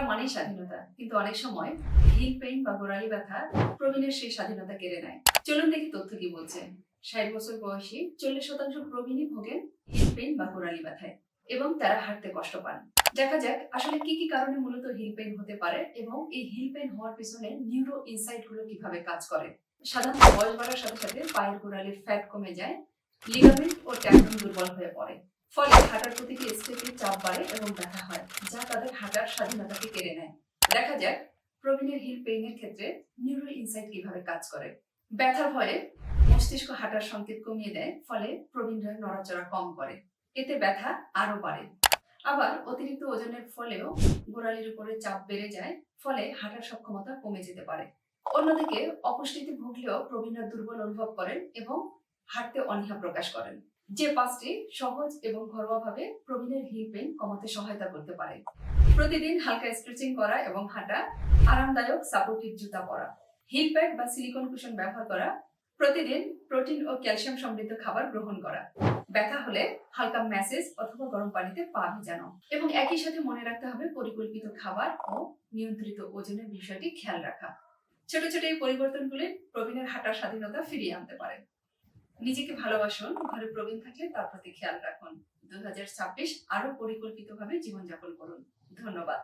হাঁটা মানেই স্বাধীনতা, কিন্তু অনেক সময় হিল পেইন বা গোড়ালি ব্যথা প্রবীণের সেই স্বাধীনতা কেড়ে নেয়। চলুন দেখি তথ্য কি বলছে। ৬০ বছর বয়সী ৪০% প্রবীণই ভোগেন হিল পেইন বা গোড়ালি ব্যথায় এবং তারা হাঁটতে কষ্ট পান। দেখা যাক আসলে কি কি কারণে মূলত হিল পেইন হতে পারে এবং এই হিল পেইন হওয়ার পিছনে নিউরো ইনসাইট গুলো কিভাবে কাজ করে। সাধারণত বয়স বাড়ার সাথে সাথে পায়ের গোড়ালির ফ্যাট কমে যায়, লিগামেন্ট ও ট্যান্ডন দুর্বল হয়ে পড়ে। ফলে হাঁটার প্রতিটি স্টেপে চাপ বাড়ে এবং ব্যথা হয়, যা তাদের হাঁটার স্বাধীনতাকে কেড়ে নেয়। দেখা যাক প্রবীণের হিল পেইনের ক্ষেত্রে নিউরো ইনসাইট কিভাবে কাজ করে। ব্যথার ভয়ে মস্তিষ্ক হাঁটার সংকেত কমিয়ে দেয়, ফলে প্রবীণরা নড়াচড়া কম করে। এতে ব্যথা আরো বাড়ে। আবার অতিরিক্ত ওজনের ফলেও গোড়ালির উপরে চাপ বেড়ে যায়, ফলে হাঁটার সক্ষমতা কমে যেতে পারে। অন্যদিকে অপুষ্টিতে ভুগলেও প্রবীণরা দুর্বল অনুভব করেন এবং হাঁটতে অনীহা প্রকাশ করেন। যে পাঁচটি সহজ এবং ঘরোয়াভাবে প্রবীণের হিল পেইন কমাতে সহায়তা করতে পারে: প্রতিদিন হালকা স্ট্রেচিং করা এবং হাঁটা, আরামদায়ক সাপোর্টিভ জুতা পরা, হিল প্যাড বা সিলিকন কুশন ব্যবহার করা, প্রতিদিন প্রোটিন ও ক্যালসিয়াম সমৃদ্ধ খাবার গ্রহণ করা, ব্যথা হলে হালকা ম্যাসেজ অথবা গরম পানিতে পা ভিজানো। এবং একই সাথে মনে রাখতে হবে পরিকল্পিত খাবার ও নিয়ন্ত্রিত ওজনের বিষয়টি খেয়াল রাখা। ছোট ছোট এই পরিবর্তনগুলি প্রবীণের হাঁটার স্বাধীনতা ফিরিয়ে আনতে পারে। নিজেকে ভালোবাসুন, ঘরে প্রবীণ থাকলে তার প্রতি খেয়াল রাখুন। 2026 আরো পরিকল্পিতভাবে জীবনযাপন করুন। ধন্যবাদ।